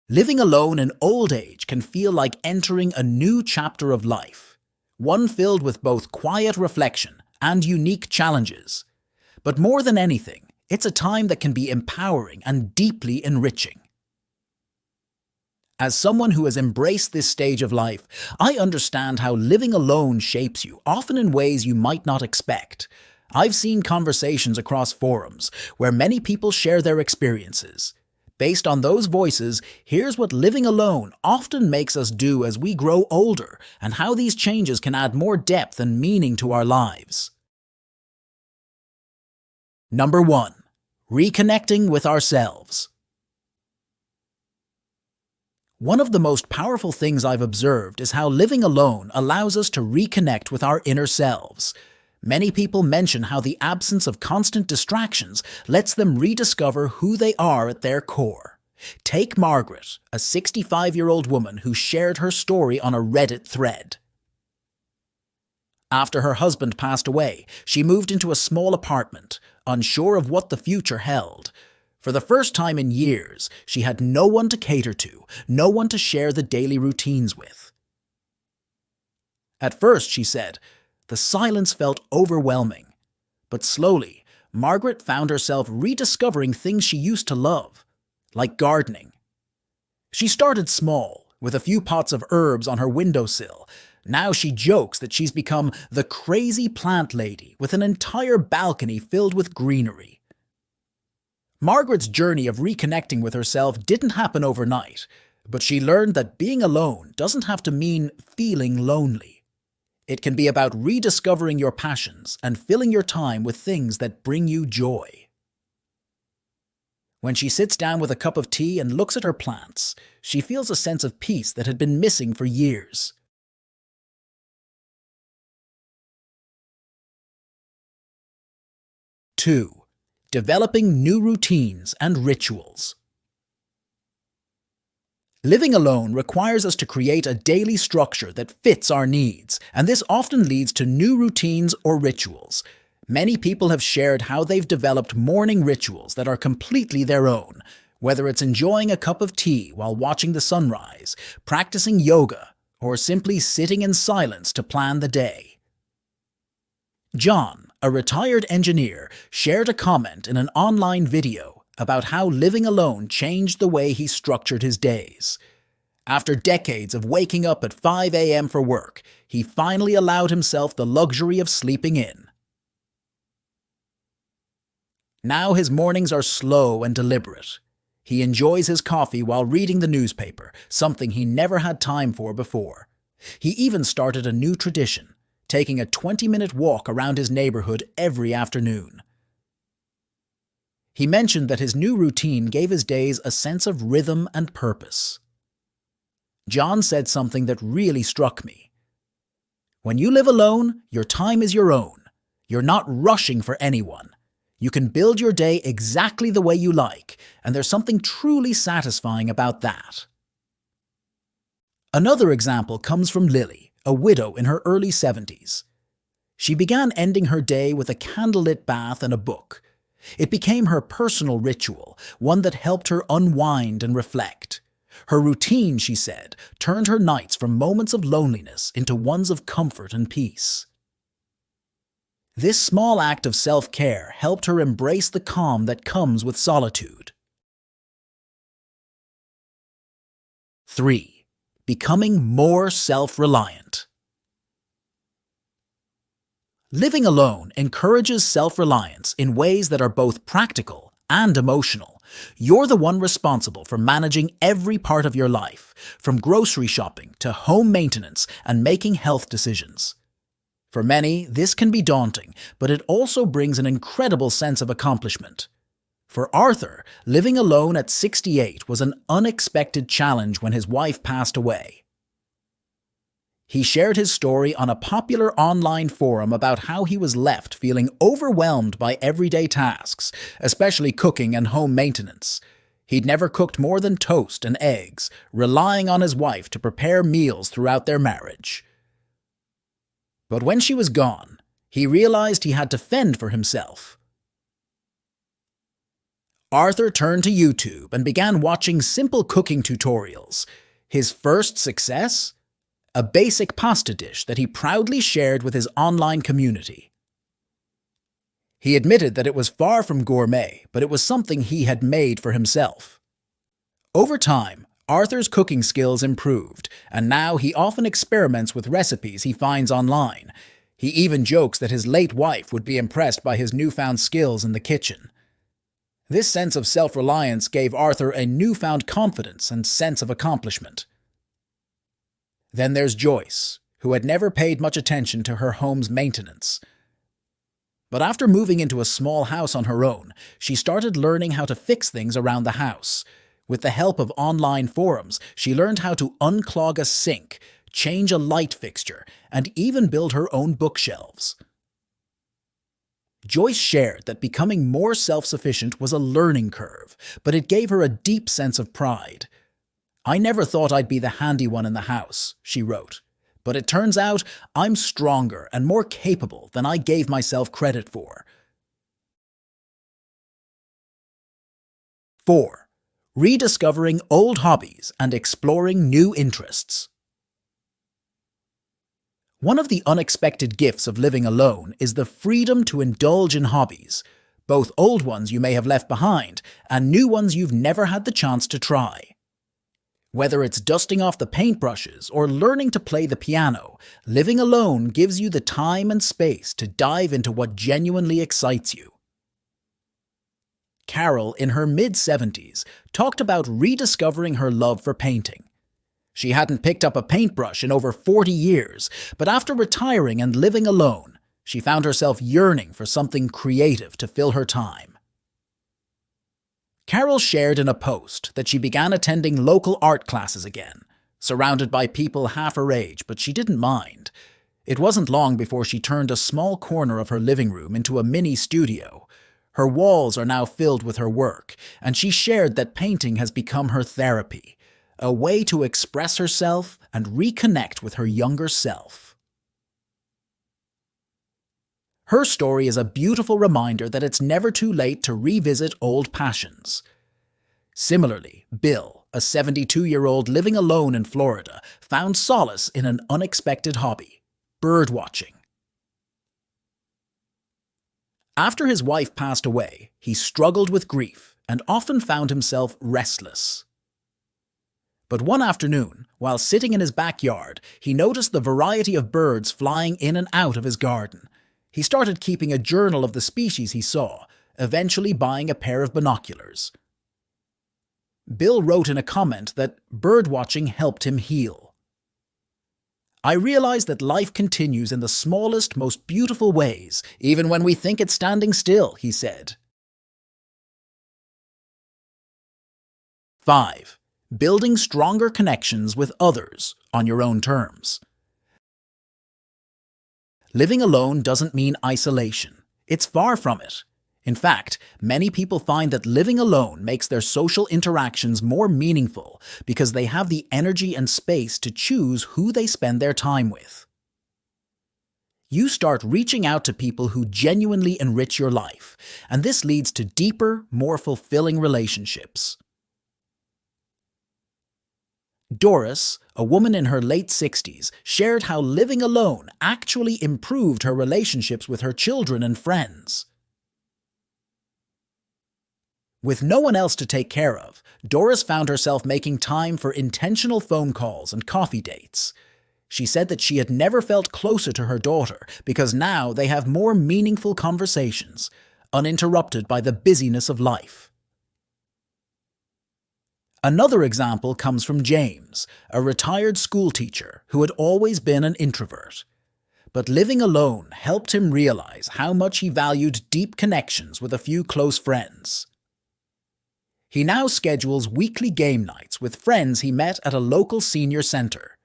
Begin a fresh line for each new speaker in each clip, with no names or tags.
Living alone in old age can feel like entering a new chapter of life, one filled with both quiet reflection and unique challenges. But more than anything, it's a time that can be empowering and deeply enriching. As someone who has embraced this stage of life, I understand how living alone shapes you, often in ways you might not expect. I've seen conversations across forums where many people share their experiences. Based on those voices, here's what living alone often makes us do as we grow older, and how these changes can add more depth and meaning to our lives. Number 1. Reconnecting with ourselves. One of the most powerful things I've observed is how living alone allows us to reconnect with our inner selves. Many people mention how the absence of constant distractions lets them rediscover who they are at their core. Take Margaret, a 65-year-old woman who shared her story on a Reddit thread. After her husband passed away, she moved into a small apartment, unsure of what the future held. For the first time in years, she had no one to cater to, no one to share the daily routines with. At first, she said, the silence felt overwhelming. But slowly, Margaret found herself rediscovering things she used to love, like gardening. She started small, with a few pots of herbs on her windowsill. Now she jokes that she's become the crazy plant lady with an entire balcony filled with greenery. Margaret's journey of reconnecting with herself didn't happen overnight, but she learned that being alone doesn't have to mean feeling lonely. It can be about rediscovering your passions and filling your time with things that bring you joy. When she sits down with a cup of tea and looks at her plants, she feels a sense of peace that had been missing for years. Two, developing new routines and rituals. Living alone requires us to create a daily structure that fits our needs, and this often leads to new routines or rituals. Many people have shared how they've developed morning rituals that are completely their own, whether it's enjoying a cup of tea while watching the sunrise, practicing yoga, or simply sitting in silence to plan the day. John, a retired engineer, shared a comment in an online video about how living alone changed the way he structured his days. After decades of waking up at 5 a.m. for work, he finally allowed himself the luxury of sleeping in. Now his mornings are slow and deliberate. He enjoys his coffee while reading the newspaper, something he never had time for before. He even started a new tradition, taking a 20-minute walk around his neighborhood every afternoon. He mentioned that his new routine gave his days a sense of rhythm and purpose. John said something that really struck me. When you live alone, your time is your own. You're not rushing for anyone. You can build your day exactly the way you like, and there's something truly satisfying about that. Another example comes from Lily, a widow in her early 70s. She began ending her day with a candlelit bath and a book. It became her personal ritual, one that helped her unwind and reflect. Her routine, she said, turned her nights from moments of loneliness into ones of comfort and peace. This small act of self-care helped her embrace the calm that comes with solitude. 3. Becoming more self-reliant. Living alone encourages self-reliance in ways that are both practical and emotional. You're the one responsible for managing every part of your life, from grocery shopping to home maintenance and making health decisions. For many, this can be daunting, but it also brings an incredible sense of accomplishment. For Arthur, living alone at 68 was an unexpected challenge when his wife passed away. He shared his story on a popular online forum about how he was left feeling overwhelmed by everyday tasks, especially cooking and home maintenance. He'd never cooked more than toast and eggs, relying on his wife to prepare meals throughout their marriage. But when she was gone, he realized he had to fend for himself. Arthur turned to YouTube and began watching simple cooking tutorials. His first success? A basic pasta dish that he proudly shared with his online community. He admitted that it was far from gourmet, but it was something he had made for himself. Over time, Arthur's cooking skills improved, and now he often experiments with recipes he finds online. He even jokes that his late wife would be impressed by his newfound skills in the kitchen. This sense of self-reliance gave Arthur a newfound confidence and sense of accomplishment. Then there's Joyce, who had never paid much attention to her home's maintenance. But after moving into a small house on her own, she started learning how to fix things around the house. With the help of online forums, she learned how to unclog a sink, change a light fixture, and even build her own bookshelves. Joyce shared that becoming more self-sufficient was a learning curve, but it gave her a deep sense of pride. "I never thought I'd be the handy one in the house," she wrote, "but it turns out I'm stronger and more capable than I gave myself credit for." 4. Rediscovering old hobbies and exploring new interests. One of the unexpected gifts of living alone is the freedom to indulge in hobbies, both old ones you may have left behind and new ones you've never had the chance to try. Whether it's dusting off the paintbrushes or learning to play the piano, living alone gives you the time and space to dive into what genuinely excites you. Carol, in her mid-70s, talked about rediscovering her love for painting. She hadn't picked up a paintbrush in over 40 years, but after retiring and living alone, she found herself yearning for something creative to fill her time. Carol shared in a post that she began attending local art classes again, surrounded by people half her age, but she didn't mind. It wasn't long before she turned a small corner of her living room into a mini studio. Her walls are now filled with her work, and she shared that painting has become her therapy, a way to express herself and reconnect with her younger self. Her story is a beautiful reminder that it's never too late to revisit old passions. Similarly, Bill, a 72-year-old living alone in Florida, found solace in an unexpected hobby: birdwatching. After his wife passed away, he struggled with grief and often found himself restless. But one afternoon, while sitting in his backyard, he noticed the variety of birds flying in and out of his garden. He started keeping a journal of the species he saw, eventually buying a pair of binoculars. Bill wrote in a comment that birdwatching helped him heal. "I realize that life continues in the smallest, most beautiful ways, even when we think it's standing still," he said. 5. Building stronger connections with others on your own terms. Living alone doesn't mean isolation. It's far from it. In fact, many people find that living alone makes their social interactions more meaningful because they have the energy and space to choose who they spend their time with. You start reaching out to people who genuinely enrich your life, and this leads to deeper, more fulfilling relationships. Doris, a woman in her late 60s, shared how living alone actually improved her relationships with her children and friends. With no one else to take care of, Doris found herself making time for intentional phone calls and coffee dates. She said that she had never felt closer to her daughter because now they have more meaningful conversations, uninterrupted by the busyness of life. Another example comes from James, a retired schoolteacher who had always been an introvert. But living alone helped him realize how much he valued deep connections with a few close friends. He now schedules weekly game nights with friends he met at a local senior center.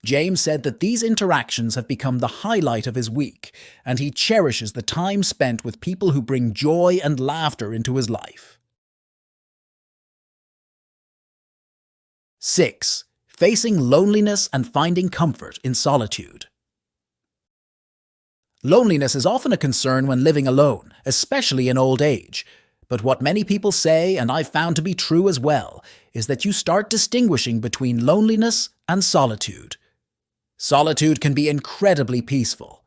James said that these interactions have become the highlight of his week, and he cherishes the time spent with people who bring joy and laughter into his life. 6. Facing loneliness and finding comfort in solitude. Loneliness is often a concern when living alone, especially in old age. But what many people say, and I've found to be true as well, is that you start distinguishing between loneliness and solitude. Solitude can be incredibly peaceful,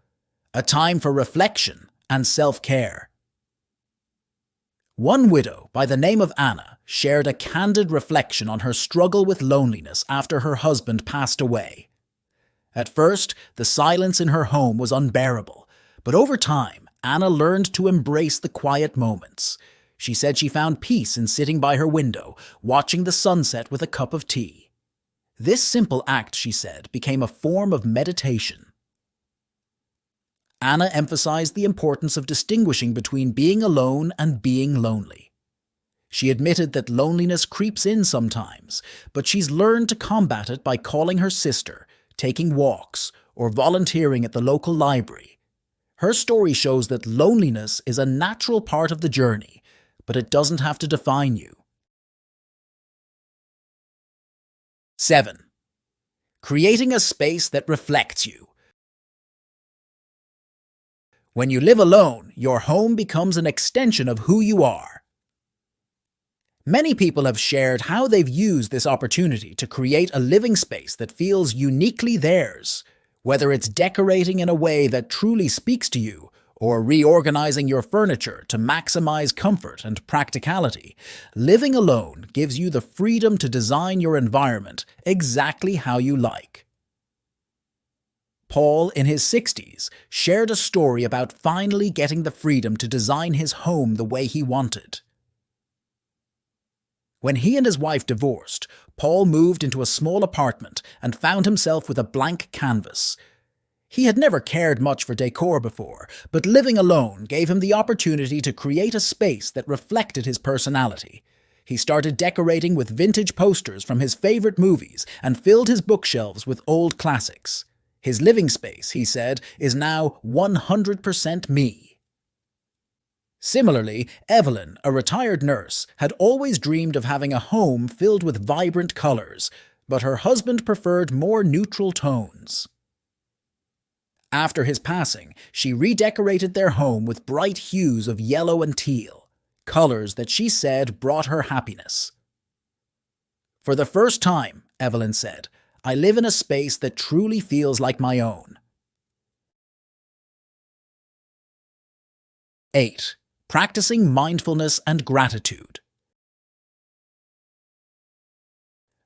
a time for reflection and self-care. One widow by the name of Anna shared a candid reflection on her struggle with loneliness after her husband passed away. At first, the silence in her home was unbearable, but over time, Anna learned to embrace the quiet moments. She said she found peace in sitting by her window, watching the sunset with a cup of tea. This simple act, she said, became a form of meditation. Anna emphasized the importance of distinguishing between being alone and being lonely. She admitted that loneliness creeps in sometimes, but she's learned to combat it by calling her sister, taking walks, or volunteering at the local library. Her story shows that loneliness is a natural part of the journey, but it doesn't have to define you. 7. Creating a space that reflects you. When you live alone, your home becomes an extension of who you are. Many people have shared how they've used this opportunity to create a living space that feels uniquely theirs, whether it's decorating in a way that truly speaks to you, or reorganizing your furniture to maximize comfort and practicality. Living alone gives you the freedom to design your environment exactly how you like. Paul, in his 60s, shared a story about finally getting the freedom to design his home the way he wanted. When he and his wife divorced, Paul moved into a small apartment and found himself with a blank canvas. He had never cared much for decor before, but living alone gave him the opportunity to create a space that reflected his personality. He started decorating with vintage posters from his favorite movies and filled his bookshelves with old classics. His living space, he said, is now 100% me. Similarly, Evelyn, a retired nurse, had always dreamed of having a home filled with vibrant colors, but her husband preferred more neutral tones. After his passing, she redecorated their home with bright hues of yellow and teal, colors that she said brought her happiness. For the first time, Evelyn said, I live in a space that truly feels like my own. 8. Practicing mindfulness and gratitude.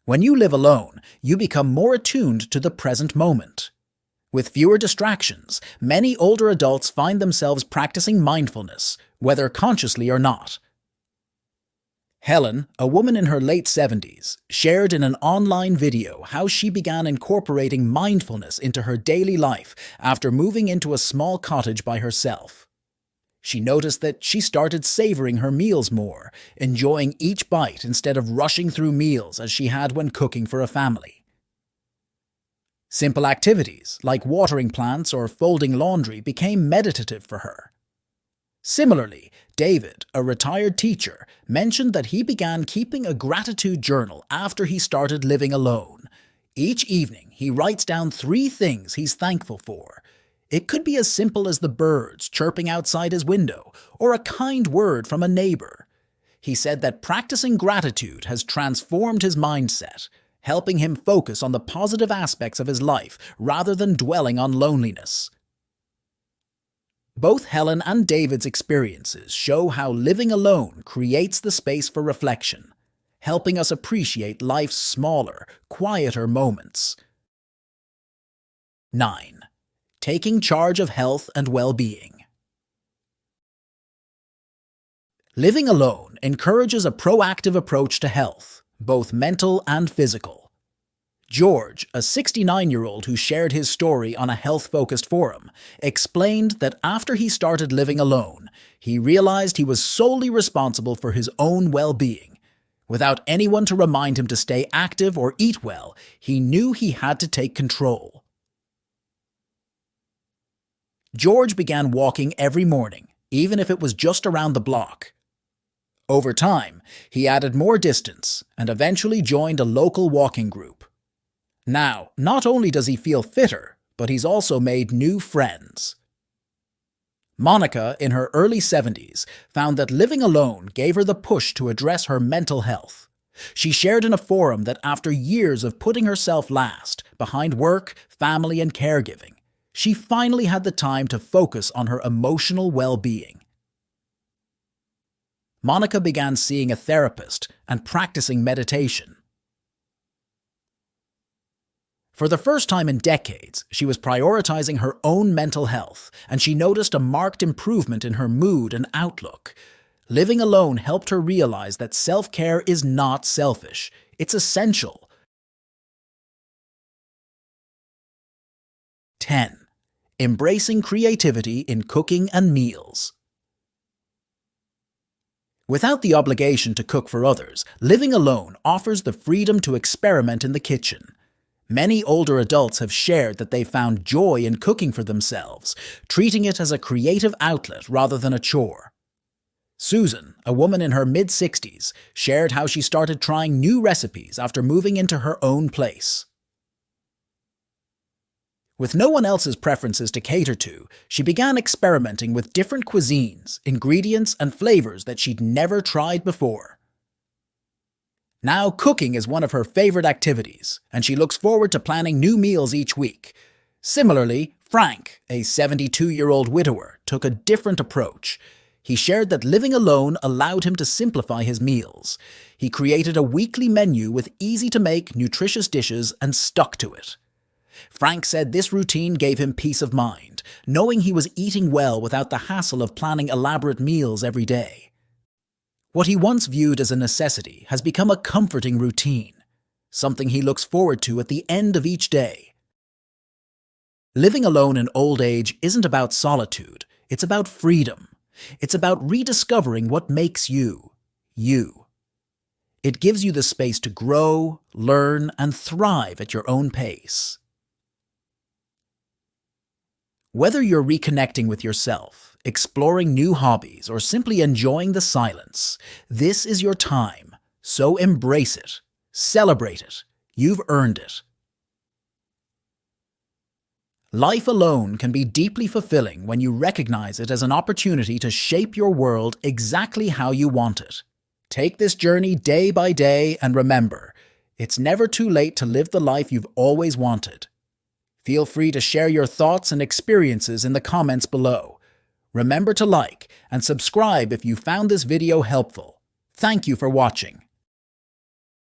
When you live alone, you become more attuned to the present moment. With fewer distractions, many older adults find themselves practicing mindfulness, whether consciously or not. Helen, a woman in her late 70s, shared in an online video how she began incorporating mindfulness into her daily life after moving into a small cottage by herself. She noticed that she started savoring her meals more, enjoying each bite instead of rushing through meals as she had when cooking for a family. Simple activities, like watering plants or folding laundry, became meditative for her. Similarly, David, a retired teacher, mentioned that he began keeping a gratitude journal after he started living alone. Each evening, he writes down 3 things he's thankful for. It could be as simple as the birds chirping outside his window, or a kind word from a neighbor. He said that practicing gratitude has transformed his mindset, helping him focus on the positive aspects of his life rather than dwelling on loneliness. Both Helen and David's experiences show how living alone creates the space for reflection, helping us appreciate life's smaller, quieter moments. 9. Taking charge of health and well-being. Living alone encourages a proactive approach to health, both mental and physical. George, a 69-year-old who shared his story on a health-focused forum, explained that after he started living alone, he realized he was solely responsible for his own well-being. Without anyone to remind him to stay active or eat well, he knew he had to take control. George began walking every morning, even if it was just around the block. Over time, he added more distance and eventually joined a local walking group. Now, not only does he feel fitter, but he's also made new friends. Monica, in her early 70s, found that living alone gave her the push to address her mental health. She shared in a forum that after years of putting herself last, behind work, family, and caregiving, she finally had the time to focus on her emotional well-being. Monica began seeing a therapist and practicing meditation. For the first time in decades, she was prioritizing her own mental health, and she noticed a marked improvement in her mood and outlook. Living alone helped her realize that self-care is not selfish, it's essential. 10. Embracing creativity in cooking and meals. Without the obligation to cook for others, living alone offers the freedom to experiment in the kitchen. Many older adults have shared that they found joy in cooking for themselves, treating it as a creative outlet rather than a chore. Susan, a woman in her mid-60s, shared how she started trying new recipes after moving into her own place. With no one else's preferences to cater to, she began experimenting with different cuisines, ingredients, and flavors that she'd never tried before. Now cooking is one of her favorite activities, and she looks forward to planning new meals each week. Similarly, Frank, a 72-year-old widower, took a different approach. He shared that living alone allowed him to simplify his meals. He created a weekly menu with easy-to-make, nutritious dishes and stuck to it. Frank said this routine gave him peace of mind, knowing he was eating well without the hassle of planning elaborate meals every day. What he once viewed as a necessity has become a comforting routine, something he looks forward to at the end of each day. Living alone in old age isn't about solitude, it's about freedom. It's about rediscovering what makes you, you. It gives you the space to grow, learn, and thrive at your own pace. Whether you're reconnecting with yourself, exploring new hobbies, or simply enjoying the silence, this is your time, so embrace it, celebrate it, you've earned it. Life alone can be deeply fulfilling when you recognize it as an opportunity to shape your world exactly how you want it. Take this journey day by day and remember, it's never too late to live the life you've always wanted. Feel free to share your thoughts and experiences in the comments below. Remember to like and subscribe if you found this video helpful. Thank you for watching.